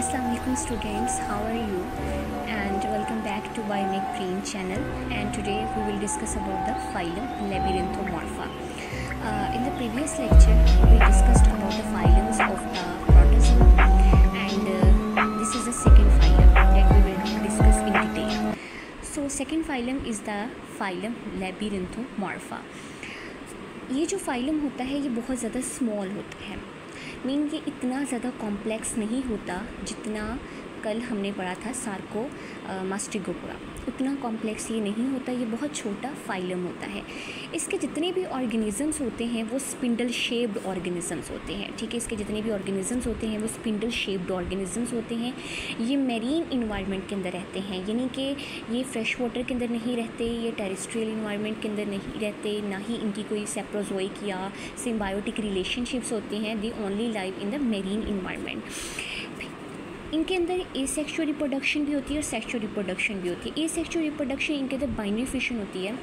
Assalamualaikum students, how are you? And welcome back to Bionic Brain channel. And today we will discuss about the phylum Labyrinthomorpha. In the previous lecture, we discussed about the phylums of the protozoa, and this is the second phylum that we will discuss in detail. So second phylum is the phylum Labyrinthomorpha. ये जो phylum होता है ये बहुत ज़्यादा small होता है, mean ये इतना ज़्यादा कॉम्प्लेक्स नहीं होता जितना कल हमने पढ़ा था सार्को मास्टिगोपोरा। उतना कॉम्प्लेक्स ये नहीं होता, ये बहुत छोटा फाइलम होता है। इसके जितने भी ऑर्गेनिजम्स होते हैं वो स्पिंडल शेप्ड ऑर्गेनिजम्स होते हैं, ठीक है। इसके जितने भी ऑर्गेनिजम्स होते हैं वो स्पिंडल शेप्ड ऑर्गेनिजम्स होते हैं। ये मैरीन इन्वायरमेंट के अंदर रहते हैं, यानी कि ये फ्रेश वाटर के अंदर नहीं रहते, ये टेरेस्ट्रियल इन्वायरमेंट के अंदर नहीं रहते, ना ही इनकी कोई सेप्रोजोइक या सिम्बायोटिक रिलेशनशिप्स होती हैं। They only live in the marine environment. इनके अंदर एसेक्सुअल रिप्रोडक्शन भी होती है और सेक्सुअल रिप्रोडक्शन भी होती है। एसेक्सुअल रिप्रोडक्शन इनके अंदर बाइनरी फिशन होती है,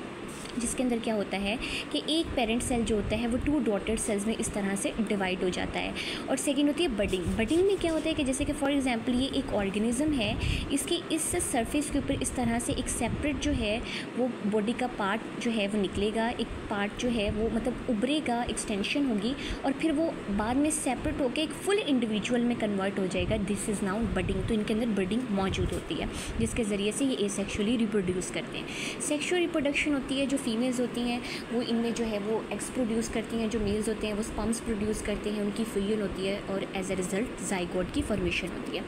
जिसके अंदर क्या होता है कि एक पेरेंट सेल जो होता है वो 2 डॉटेड सेल्स में इस तरह से डिवाइड हो जाता है। और सेकंड होती है बडिंग। बडिंग में क्या होता है कि जैसे कि फॉर एग्जांपल ये एक ऑर्गेनिज्म है, इसकी इस सरफेस के ऊपर इस तरह से एक सेपरेट जो है वो बॉडी का पार्ट जो है वो निकलेगा, एक पार्ट जो है वो मतलब उभरेगा, एक्सटेंशन होगी और फिर वो बाद में सेपरेट होकर एक फुल इंडिविजुअल में कन्वर्ट हो जाएगा। This is now budding. तो इनके अंदर बडिंग मौजूद होती है, जिसके ज़रिए से ये एसेक्सुअली रिप्रोड्यूस करते हैं। सेक्सुअल रिप्रोडक्शन होती है, जो फीमेल्स होती हैं वो इनमें जो है वो एग्स प्रोड्यूस करती हैं, जो मेल्स होते हैं वो स्पर्म्स प्रोड्यूस करते हैं, उनकी फ्यूजन होती है और एज अ रिज़ल्ट ज़ाइगोट की फॉर्मेशन होती है।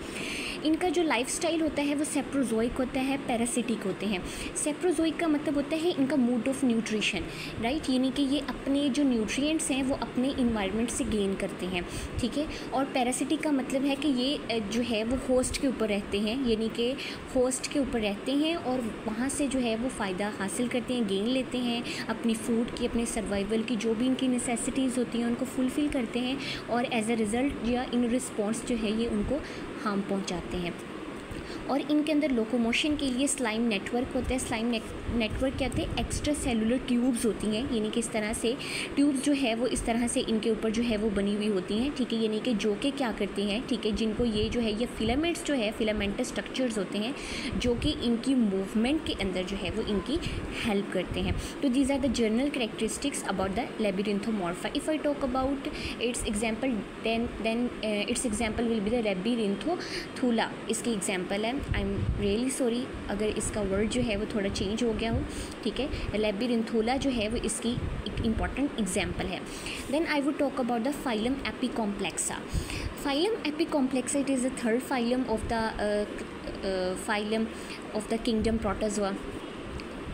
इनका जो लाइफस्टाइल होता है वो सेप्रोजोइक होता है, पैरासिटिक होते हैं। सेप्रोजोइक का मतलब होता है इनका मोड ऑफ न्यूट्रिशन, राइट, यानी कि ये अपने जो न्यूट्रिएंट्स हैं वो अपने इन्वायरमेंट से गेन करते हैं, ठीक है। और पैरासिटिक का मतलब है कि ये जो है वो होस्ट के ऊपर रहते हैं, यानी कि होस्ट के ऊपर रहते हैं और वहाँ से जो है वो फ़ायदा हासिल करते हैं, गेन लेते हैं, अपनी फूड की, अपने सर्वाइवल की जो भी इनकी नेसेसिटीज़ होती हैं उनको फुलफ़िल करते हैं और एज अ रिज़ल्ट या इन रिस्पॉन्स जो है ये उनको हार्म पहुंचाते हैं। और इनके अंदर लोकोमोशन के लिए स्लाइम नेटवर्क होता है। स्लाइम नेटवर्क क्या होते हैं? एक्स्ट्रा सेलुलर ट्यूब्स होती हैं, यानी कि इस तरह से ट्यूब्स जो है वो इस तरह से इनके ऊपर जो है वो बनी हुई होती हैं, ठीक है, यानी कि जो कि क्या करती हैं, ठीक है, जिनको ये जो है ये फिलामेंट्स जो है फिलामेंटस स्ट्रक्चर्स होते हैं जो कि इनकी मूवमेंट के अंदर जो है वो इनकी हेल्प करते हैं। तो these are the general characteristics about the labyrinthomorpha. If I talk about its example then its example will be the labyrinthula. इसकी एग्जाम्पल है, आई एम रियली सॉरी अगर इसका वर्ड जो है वो थोड़ा चेंज हो गया हो, ठीक है। लेबिरिंथोला जो है वो इसकी एक इम्पॉर्टेंट एग्जाम्पल है। Then I would talk about the phylum apicomplexa. Phylum apicomplexa it is the third phylum of the kingdom protozoa.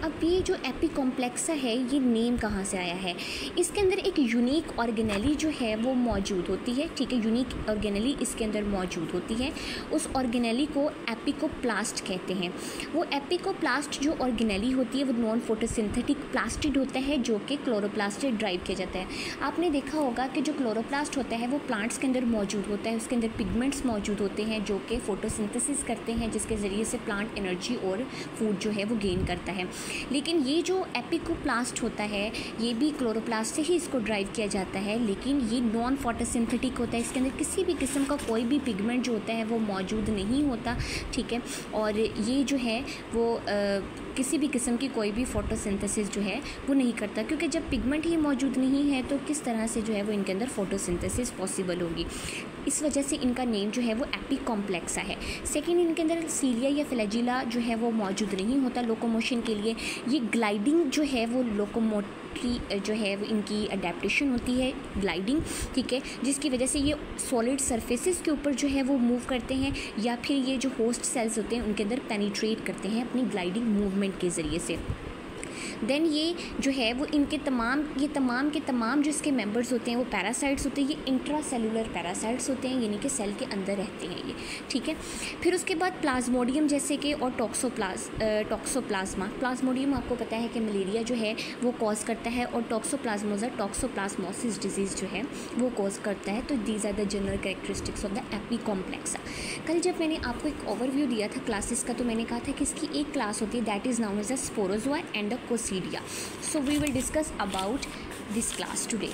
अब ये जो एपिकॉम्प्लेक्सा है ये नेम कहाँ से आया है? इसके अंदर एक यूनिक ऑर्गेनेली जो है वो मौजूद होती है, ठीक है, यूनिक ऑर्गेनेली इसके अंदर मौजूद होती है। उस ऑर्गेनेली को एपिकोप्लास्ट कहते हैं। वो एपिकोप्लास्ट जो ऑर्गेनेली होती है वो नॉन फोटोसिंथेटिक प्लास्टिड होता है जो कि क्लोरोप्लास्ट से ड्राइव किया जाता है। आपने देखा होगा कि जो क्लोरोप्लास्ट होता है वो प्लांट्स के अंदर मौजूद होता है, उसके अंदर पिगमेंट्स मौजूद होते हैं जो कि फोटोसिंथेसिस करते हैं, जिसके ज़रिए से प्लांट एनर्जी और फूड जो है वो गेन करता है। लेकिन ये जो एपिकोप्लास्ट होता है ये भी क्लोरोप्लास्ट से ही इसको ड्राइव किया जाता है, लेकिन ये नॉन फोटोसिंथेटिक होता है। इसके अंदर किसी भी किस्म का कोई भी पिगमेंट जो होता है वो मौजूद नहीं होता, ठीक है। और ये जो है वो किसी भी किस्म की कोई भी फोटोसिंथेसिस जो है वो नहीं करता, क्योंकि जब पिगमेंट ही मौजूद नहीं है तो किस तरह से जो है वो इनके अंदर फोटोसिंथेसिस पॉसिबल होगी। इस वजह से इनका नेम जो है वो एपिकॉम्प्लेक्सा है। सेकेंड, इनके अंदर सीलिया या फ्लैजिला जो है वो मौजूद नहीं होता लोकोमोशन के लिए। ये ग्लाइडिंग जो है वो लोकोमोटरी जो है वो इनकी अडेप्टेशन होती है, ग्लाइडिंग, ठीक है, जिसकी वजह से ये सॉलिड सरफेसेस के ऊपर जो है वो मूव करते हैं या फिर ये जो होस्ट सेल्स होते हैं उनके अंदर पेनिट्रेट करते हैं अपनी ग्लाइडिंग मूवमेंट के ज़रिए से। देन ये जो है वो इनके तमाम के तमाम जो इसके मेंबर्स होते हैं वो पैरासाइट्स होते हैं। ये इंट्रा सेलुलर पैरासाइट्स होते हैं, यानी कि सेल के अंदर रहते हैं ये, ठीक है। फिर उसके बाद प्लाज्मोडियम जैसे कि और टॉक्सोप्लाज्मा। प्लाज्मोडियम आपको पता है कि मलेरिया जो है वो कॉज करता है और टॉक्सोप्लाज्मोसिस डिजीज़ जो है वो कॉज करता है। तो these are the general characteristics of the apicomplexa. कल जब मैंने आपको एक ओवरव्यू दिया था क्लासेस का तो मैंने कहा था कि इसकी एक क्लास होती है that is known as the sporozoa and the coccidia. So we will discuss about this class today.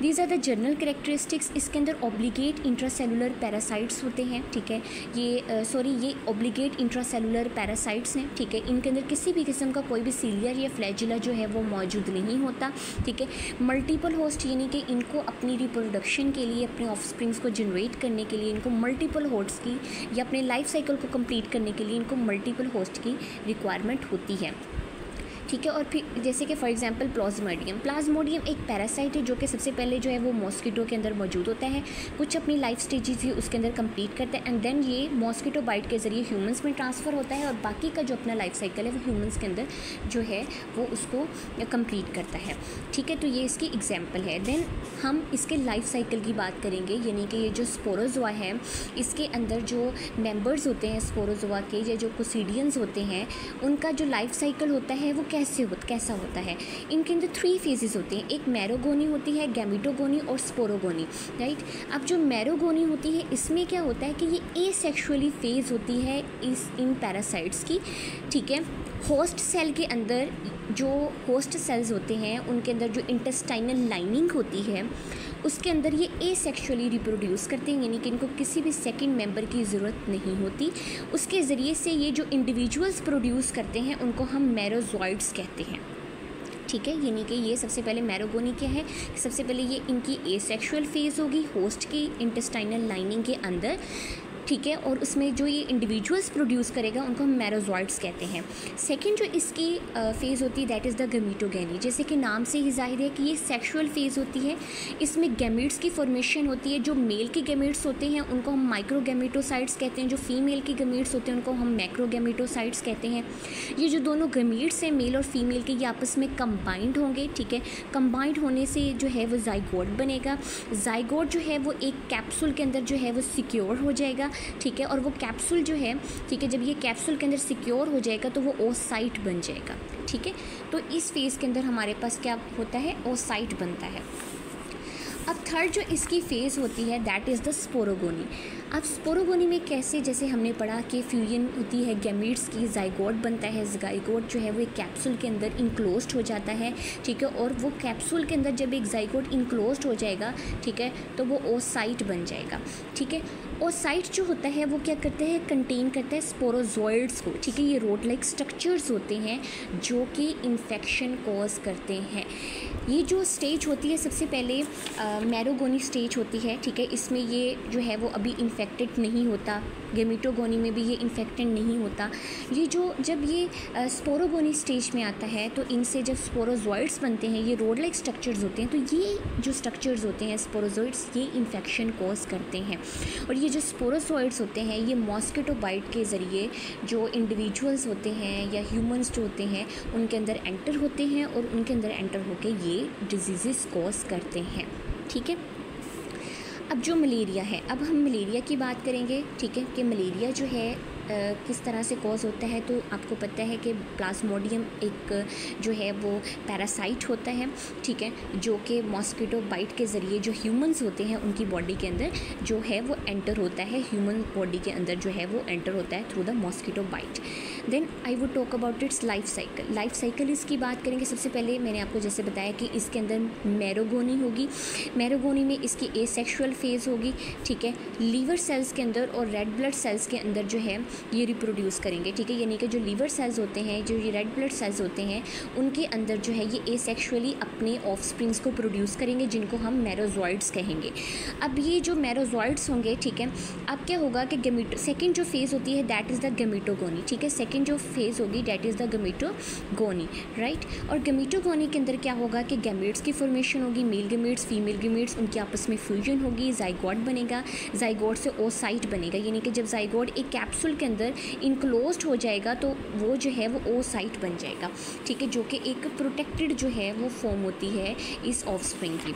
These are the general characteristics. इसके अंदर ऑब्लिगेट इंट्रासेलुलर पैरासाइट्स होते हैं, ठीक है। ये ऑब्लिगेट इंट्रासेलुलर पैरासाइट्स हैं, ठीक है। इनके अंदर किसी भी किस्म का कोई भी सीलियर या फ्लैजिला जो है वो मौजूद नहीं होता, ठीक है। मल्टीपल होस्ट यानी कि इनको अपनी रिप्रोडक्शन के लिए, अपने ऑफस्प्रिंग्स को जनरेट करने के लिए इनको मल्टीपल होस्ट की, या अपने लाइफ साइकिल को कंप्लीट करने के लिए इनको मल्टीपल होस्ट की रिक्वायरमेंट होती है, ठीक है। और फिर जैसे कि फॉर एग्जांपल प्लाज्मोडियम एक पैरासाइट है जो कि सबसे पहले जो है वो मॉस्किटो के अंदर मौजूद होता है, कुछ अपनी लाइफ स्टेजेस ही उसके अंदर कंप्लीट करता है, एंड देन ये मॉस्किटो बाइट के ज़रिए ह्यूमंस में ट्रांसफ़र होता है, और बाकी का जो अपना लाइफ साइकिल है वो ह्यूमंस के अंदर जो है वो उसको कंप्लीट करता है, ठीक है। तो ये इसकी एग्जाम्पल है। देन हम इसके लाइफ साइकिल की बात करेंगे, यानी कि ये जो स्पोरोजोआ है इसके अंदर जो मेम्बर्स होते हैं स्पोरोजोआ के, या जो कोसिडियंस होते हैं, उनका जो लाइफ साइकिल होता है वो कैसा होता है। इनके अंदर 3 फेजेस होते हैं, एक मैरोगोनी होती है, गैमीटोगोनी और स्पोरोगोनी, राइट। अब जो मैरोगोनी होती है इसमें क्या होता है कि ये एसेक्सुअली फेज होती है इन पैरासाइट्स की, ठीक है। होस्ट सेल के अंदर जो होस्ट सेल्स होते हैं उनके अंदर जो इंटेस्टाइनल लाइनिंग होती है उसके अंदर ये एसेक्सुअली रिप्रोड्यूस करते हैं, यानी कि इनको किसी भी सेकंड मेंबर की ज़रूरत नहीं होती। उसके ज़रिए से ये जो इंडिविजुअल्स प्रोड्यूस करते हैं उनको हम मैरोजॉइड्स कहते हैं, ठीक है। यानी कि ये सबसे पहले मैरोगोनी क्या है, सबसे पहले ये इनकी एसेक्सुअल फेज़ होगी होस्ट की इंटेस्टाइनल लाइनिंग के अंदर, ठीक है। और उसमें जो ये इंडिविजुअल्स प्रोड्यूस करेगा उनको हम मैरोजॉइड्स कहते हैं। सेकंड जो इसकी फेज़ होती है दैट इज़ द गमीटोगेनी। जैसे कि नाम से ही जाहिर है कि ये सेक्सुअल फेज़ होती है, इसमें गैमीट्स की फॉर्मेशन होती है। जो मेल के गैमीट्स होते हैं उनको हम माइक्रोगैमीटोसाइट्स कहते हैं, जो फीमेल के गैमीट्स होते हैं उनको हम मैक्रोगैमीटोसाइट्स कहते हैं। ये जो दोनों गैमीट्स हैं मेल और फीमेल के, ये आपस में कंबाइंड होंगे, ठीक है। कंबाइंड होने से जो है वो जाइगोट बनेगा। जाइगोट जो है वो एक कैप्सूल के अंदर जो है वो सिक्योर हो जाएगा, ठीक है। और वो कैप्सूल जो है, ठीक है, जब ये कैप्सूल के अंदर सिक्योर हो जाएगा तो वो ओसाइट बन जाएगा, ठीक है। तो इस फेज़ के अंदर हमारे पास क्या होता है, ओसाइट बनता है। अब थर्ड जो इसकी फेज़ होती है दैट इज़ द स्पोरोगोनी। अब स्पोरोगोनी में कैसे, जैसे हमने पढ़ा कि फ्यूजन होती है गैमीट्स की, जाइगोट बनता है। जाइगोट जो है वो एक कैप्सूल के अंदर इंक्लोज्ड हो जाता है, ठीक है। और वो कैप्सूल के अंदर जब एक जाइगोट इंक्लोज्ड हो जाएगा, ठीक है, तो वो ओसाइट बन जाएगा, ठीक है। ओसाइट जो होता है वो क्या करता है, कंटेन करता है स्पोरोजोइड्स को, ठीक है। ये रोड लाइक स्ट्रक्चर्स होते हैं जो कि इन्फेक्शन कॉज करते हैं। ये जो स्टेज होती है सबसे पहले मैरोगोनी स्टेज होती है, ठीक है। इसमें ये जो है वो अभी इन्फेक्टेड नहीं होता, गैमीटोगोनी में भी ये इन्फेक्टेड नहीं होता। ये जो जब ये स्पोरोगोनी स्टेज में आता है तो इनसे जब स्पोरोजोइड्स बनते हैं, ये रोड लाइक स्ट्रक्चर्स होते हैं, तो ये जो स्ट्रक्चर्स होते हैं स्पोरोजोइड्स ये इन्फेक्शन कॉज करते हैं। और ये जो स्पोरोजोइड्स होते हैं ये मॉस्किटो बाइट के ज़रिए जो इंडिविजुअल्स होते हैं या ह्यूमंस जो होते हैं उनके अंदर एंटर होते हैं, और उनके अंदर एंटर होके ये डिजीज़ कॉज करते हैं, ठीक है। अब जो मलेरिया है, अब हम मलेरिया की बात करेंगे, ठीक है, कि मलेरिया जो है किस तरह से कॉज होता है। तो आपको पता है कि प्लाज्मोडियम एक जो है वो पैरासाइट होता है, ठीक है, जो कि मॉस्किटो बाइट के ज़रिए जो ह्यूमंस होते हैं उनकी बॉडी के अंदर जो है वो एंटर होता है, ह्यूमन बॉडी के अंदर जो है वो एंटर होता है through the mosquito bite. Then I would talk about its life cycle. Life cycle इसकी बात करेंगे। सबसे पहले मैंने आपको जैसे बताया कि इसके अंदर मैरोगोनी होगी, मैरोगोनी में इसकी एसेक्सुअल फेज़ होगी, ठीक है। लीवर सेल्स के अंदर और रेड ब्लड सेल्स के अंदर जो है ये रिप्रोड्यूस करेंगे, ठीक है। यानी कि जो लीवर सेल्स होते हैं, जो ये रेड ब्लड सेल्स होते हैं, उनके अंदर जो है ये एसेक्सुअली अपने ऑफस्प्रिंग्स को प्रोड्यूस करेंगे जिनको हम मैरोजॉइड्स कहेंगे। अब ये जो मैरोजॉइड्स होंगे, ठीक है, अब क्या होगा कि सेकेंड जो फेज़ होती है दैट इज़ द गमीटोगोनी, ठीक है। सेकेंड जो फेज़ होगी दैट इज़ द गमीटोगोनी, राइट। और गमीटोगोनी के अंदर क्या होगा कि गैमेट्स की फॉर्मेशन होगी, मेल गैमेट्स फीमेल गैमेट्स, उनकी आपस में फ्यूजन होगी, जाइगोट बनेगा, जाइगोट से ओसाइट बनेगा। यानी कि जब जाइगोट एक कैप्सूल के अंदर इनक्लोज्ड हो जाएगा तो वो जो है वो ओसाइट बन जाएगा, ठीक है, जो कि एक प्रोटेक्टेड जो है वो फॉर्म होती है इस ऑफस्प्रिंग की।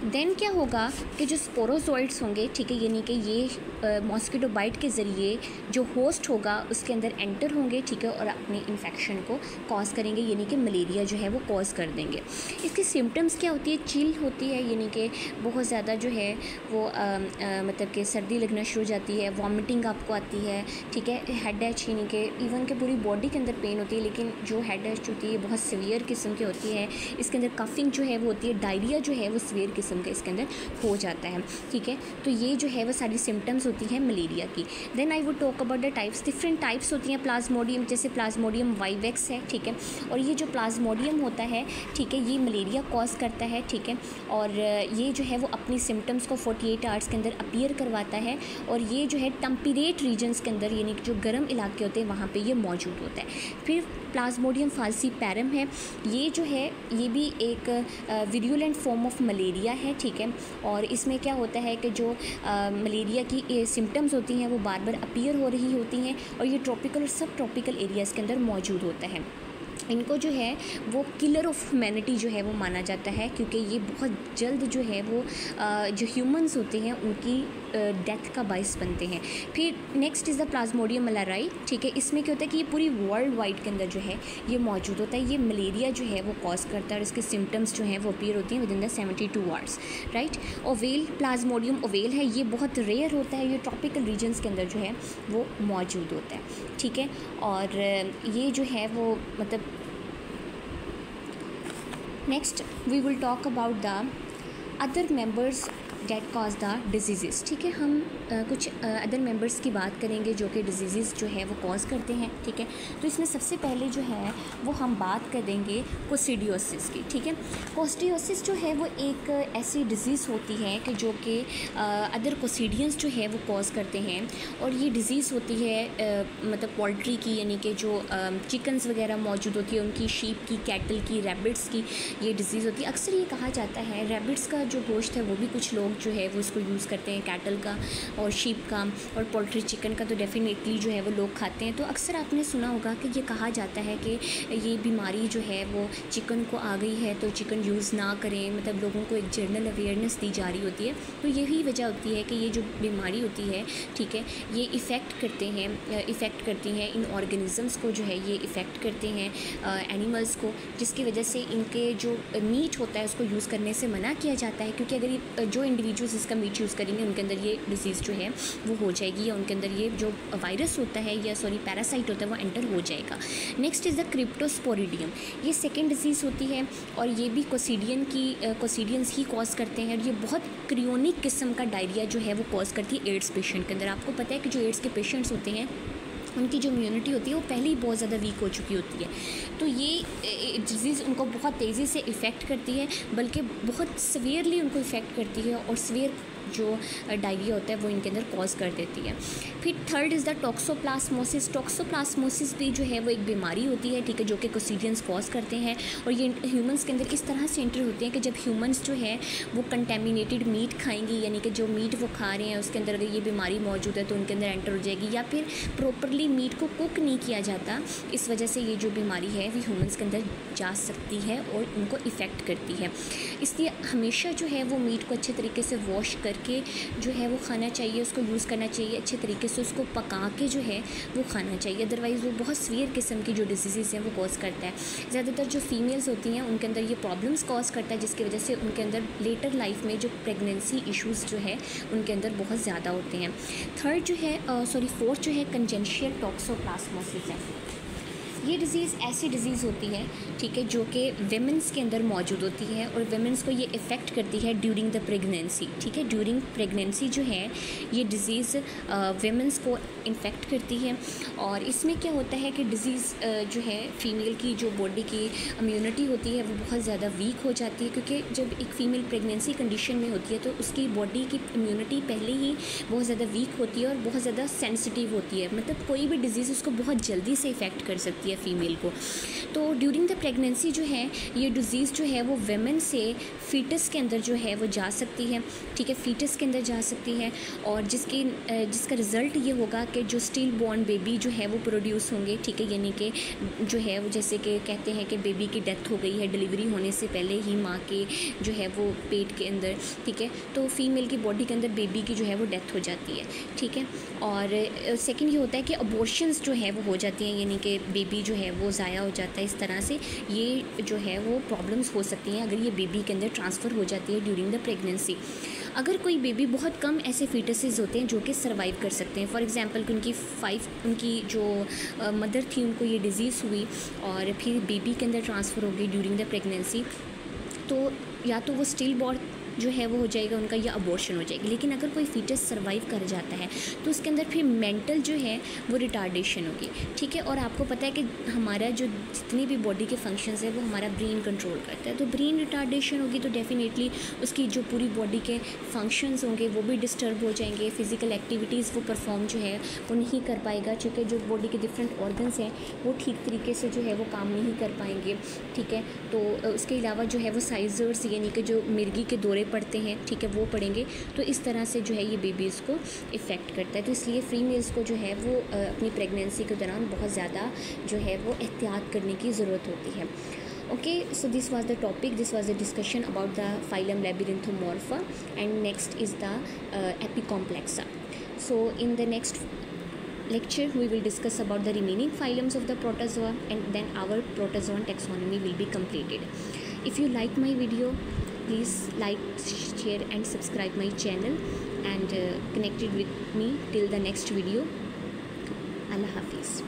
देन क्या होगा कि जो स्पोरोजोइड्स होंगे, ठीक है, यानी कि ये मॉस्किटो बाइट के ज़रिए जो होस्ट होगा उसके अंदर एंटर होंगे, ठीक है, और अपने इन्फेक्शन को कॉज करेंगे, यानी कि मलेरिया जो है वो कॉज कर देंगे। इसकी सिम्टम्स क्या होती है? चिल होती है, यानी कि बहुत ज़्यादा जो है वो मतलब कि सर्दी लगना शुरू हो जाती है, वॉमिटिंग आपको आती है, ठीक है, हेड एच, यानी कि इवन के पूरी बॉडी के अंदर पेन होती है, लेकिन जो हेड एच होती है बहुत सीवियर किस्म की होती है। इसके अंदर कफिंग जो है वो होती है, डायरिया जो है वो सीवियर किस्म का इसके अंदर हो जाता है, ठीक है। तो ये जो है वो सारी सिम्टम्स होती हैं मलेरिया की। Then I would talk about the types. Different types होती हैं प्लाज्मोडियम, जैसे प्लाज्मोडियम वाइवेक्स है, ठीक है, और ये जो प्लाज्मोडियम होता है, ठीक है, ये मलेरिया कॉज करता है, ठीक है, और ये जो है वो अपनी सिम्टम्स को 48 आवर्स के अंदर अपीयर करवाता है, और ये जो है टेम्परेट रीजन्स के अंदर, यानी कि जो गर्म इलाके होते हैं वहाँ पे ये मौजूद होता है। फिर प्लाज्मोडियम फाल्सीपैरम है, ये जो है ये भी एक विरुलेंट फॉर्म ऑफ मलेरिया है, ठीक है, और इसमें क्या होता है कि जो मलेरिया की सिम्टम्स होती हैं वो बार बार अपीयर हो रही होती हैं, और ये ट्रॉपिकल और सब ट्रॉपिकल एरियाज़ के अंदर मौजूद होता है। इनको जो है वो किलर ऑफ ह्यूमैनिटी जो है वो माना जाता है, क्योंकि ये बहुत जल्द जो है वो जो ह्यूमंस होते हैं उनकी डेथ का बाइस बनते हैं। फिर नेक्स्ट इज़ द प्लाज्मोडियम मलेरियाई, ठीक है, इसमें क्या होता है कि ये पूरी वर्ल्ड वाइड के अंदर जो है ये मौजूद होता है। ये मलेरिया जो है वो कॉज करता है, और इसके सिम्टम्स जो हैं वो अपीयर होती हैं with in the 72 hours, right. Oval, Plasmodium oval है, ये बहुत रेयर होता है, ये ट्रॉपिकल रीजन्स के अंदर जो है वो मौजूद होता है, ठीक है, और ये जो है वो मतलब next we will talk about the other members that cause the disease, ठीक है। हम कुछ अदर मेंबर्स की बात करेंगे जो कि डिजीज़ जो है वो कॉज करते हैं, ठीक है। तो इसमें सबसे पहले जो है वो हम बात करेंगे कोसिडियोसिस की, ठीक है। कोसिडियोसिस जो है वो एक ऐसी डिज़ीज़ होती है कि जो कि अदर कोसिडियंस जो है वो कॉज करते हैं, और ये डिज़ीज़ होती है मतलब पोल्ट्री की, यानी कि जो चिकन्स वगैरह मौजूद होती है उनकी, शीप की, कैटल की, रैबिट्स की ये डिज़ीज़ होती है। अक्सर ये कहा जाता है रैबिट्स का जो गोश्त है वो भी कुछ लोग जो है वो इसको यूज़ करते हैं, कैटल का और शीप का, और पोल्ट्री चिकन का तो डेफिनेटली जो है वो लोग खाते हैं। तो अक्सर आपने सुना होगा कि ये कहा जाता है कि ये बीमारी जो है वो चिकन को आ गई है तो चिकन यूज़ ना करें, मतलब लोगों को एक जनरल अवेयरनेस दी जा रही होती है। तो यही वजह होती है कि ये जो बीमारी होती है, ठीक है, ये इफ़ेक्ट करती हैं इन ऑर्गेनिज़म्स को, जो है ये इफ़ेक्ट करते हैं एनिमल्स को, जिसकी वजह से इनके जो मीट होता है उसको यूज़ करने से मना किया जाता है, क्योंकि अगर ये जो इंडिविजुअल्स इसका मीट यूज़ करेंगे उनके अंदर ये डिजीज़ जो है वो हो जाएगी, या उनके अंदर ये जो वायरस होता है या पैरासाइट होता है वो एंटर हो जाएगा। नेक्स्ट इज़ द क्रिप्टोस्पोरिडियम, ये सेकेंड डिजीज़ होती है, और ये भी कोसिडियंस ही कॉज करते हैं, और ये बहुत क्रियोनिक किस्म का डायरिया जो है वो कॉज करती है एड्स पेशेंट के अंदर। आपको पता है कि जो एड्स के पेशेंट्स होते हैं उनकी जो इम्यूनिटी होती है वो पहले ही बहुत ज़्यादा वीक हो चुकी होती है, तो ये डिज़ीज़ उनको बहुत तेज़ी से इफ़ेक्ट करती है, बल्कि बहुत सीवियरली उनको इफ़ेक्ट करती है, और सीवियर जो डायरिया होता है वो इनके अंदर कॉज कर देती है। फिर third is the toxoplasmosis. Toxoplasmosis भी जो है वो एक बीमारी होती है, ठीक है, जो कि कोसिडियंस कॉज करते हैं, और ये ह्यूमंस के अंदर इस तरह से एंटर होते हैं कि जब ह्यूमंस जो है वो कंटेमिनेटेड मीट खाएंगे, यानी कि जो मीट वो खा रहे हैं उसके अंदर अगर ये बीमारी मौजूद है तो उनके अंदर एंटर हो जाएगी, या फिर प्रॉपरली मीट को कुक नहीं किया जाता, इस वजह से ये जो बीमारी है वो ह्यूमंस के अंदर जा सकती है और उनको इफ़ेक्ट करती है। इसलिए हमेशा जो है वो मीट को अच्छे तरीके से वॉश करके जो है वो खाना चाहिए, उसको यूज़ करना चाहिए अच्छे तरीके से, उसको पका के जो है वो खाना चाहिए, अदरवाइज़ वो बहुत सीवियर किस्म की जो डिजीज़ हैं वो कॉज करता है। ज़्यादातर जो फीमेल्स होती हैं उनके अंदर ये प्रॉब्लम्स कॉज करता है, जिसकी वजह से उनके अंदर लेटर लाइफ में जो प्रेगनेंसी इश्यूज़ जो है उनके अंदर बहुत ज़्यादा होते हैं। फोर्थ जो है कंजेनिटल टॉक्सोप्लाज्मोसिस है। ये डिज़ीज़ ऐसी डिज़ीज़ होती है, ठीक है, जो कि वेमेंस के अंदर मौजूद होती है, और वेमेंस को ये इफ़ेक्ट करती है ड्यूरिंग द प्रेगनेंसी, ठीक है। ड्यूरिंग प्रेगनेंसी जो है ये डिज़ीज़ वेमेंस को इन्फेक्ट करती है, और इसमें क्या होता है कि डिज़ीज़ जो है फीमेल की जो बॉडी की इम्यूनिटी होती है वो बहुत ज़्यादा वीक हो जाती है, क्योंकि जब एक फ़ीमेल प्रेगनेंसी कंडीशन में होती है तो उसकी बॉडी की इम्यूनिटी पहले ही बहुत ज़्यादा वीक होती है और बहुत ज़्यादा सेंसिटिव होती है, मतलब कोई भी डिज़ीज़ उसको बहुत जल्दी से इफ़ेक्ट कर सकती है। है फीमेल को। तो ड्यूरिंग द प्रेगनेंसी जो है ये डिज़ीज़ जो है वो वेमेन से फीटस के अंदर जो है वो जा सकती है, ठीक है, फीटस के अंदर जा सकती है, और जिसका रिज़ल्ट ये होगा कि जो स्टिल बॉर्न बेबी जो है वो प्रोड्यूस होंगे, ठीक है, यानी कि जो है वो जैसे कि कहते हैं कि बेबी की डेथ हो गई है डिलीवरी होने से पहले ही माँ के जो है वो पेट के अंदर, ठीक है, तो फीमेल की बॉडी के अंदर बेबी की जो है वो डेथ हो जाती है, ठीक है। और सेकंड ये होता है कि अबॉर्शंस जो है वो हो जाती हैं, यानी कि बेबी जो है वो ज़ाया हो जाता है। इस तरह से ये जो है वो प्रॉब्लम्स हो सकती हैं अगर ये बेबी के अंदर ट्रांसफ़र हो जाती है ड्यूरिंग द प्रेगनेंसी। अगर कोई बेबी, बहुत कम ऐसे फीटसेस होते हैं जो कि सर्वाइव कर सकते हैं। फॉर एग्जांपल उनकी जो मदर थी उनको ये डिज़ीज़ हुई और फिर बेबी के अंदर ट्रांसफ़र हो गई ड्यूरिंग द प्रेगनेंसी, तो या तो वो स्टिल बॉर्न जो है वो हो जाएगा उनका, या अबॉर्शन हो जाएगी। लेकिन अगर कोई फीटस सर्वाइव कर जाता है तो उसके अंदर फिर मेंटल जो है वो रिटार्डेशन होगी, ठीक है। और आपको पता है कि हमारा जो जितनी भी बॉडी के फंक्शंस है वो हमारा ब्रेन कंट्रोल करता है, तो ब्रेन रिटार्डेशन होगी तो डेफिनेटली उसकी जो पूरी बॉडी के फंक्शंस होंगे वो भी डिस्टर्ब हो जाएंगे, फिज़िकल एक्टिविटीज़ वो परफॉर्म जो है वो नहीं कर पाएगा, ठीक है। जो बॉडी के डिफरेंट ऑर्गन्स हैं वो ठीक तरीके से जो है वो काम नहीं कर पाएंगे, ठीक है। तो उसके अलावा जो है वो साइजर्स यानी कि जो मिर्गी के दौरे पड़ते हैं, ठीक है, वो पड़ेंगे। तो इस तरह से जो है ये बेबीज़ को इफ़ेक्ट करता है। तो इसलिए फीमेल्स को जो है वो अपनी प्रेगनेंसी के दौरान बहुत ज़्यादा जो है वो एहतियात करने की ज़रूरत होती है। Okay, so this was the topic, this was a discussion about the phylum Labyrinthomorpha, and next is the Epicomplexa. So in the next lecture we will discuss about the remaining phylums of the protozoa, and then our protozoan taxonomy will be completed. If you like my video, please like, share and subscribe my channel, and connected with me till the next video. Allah Hafiz.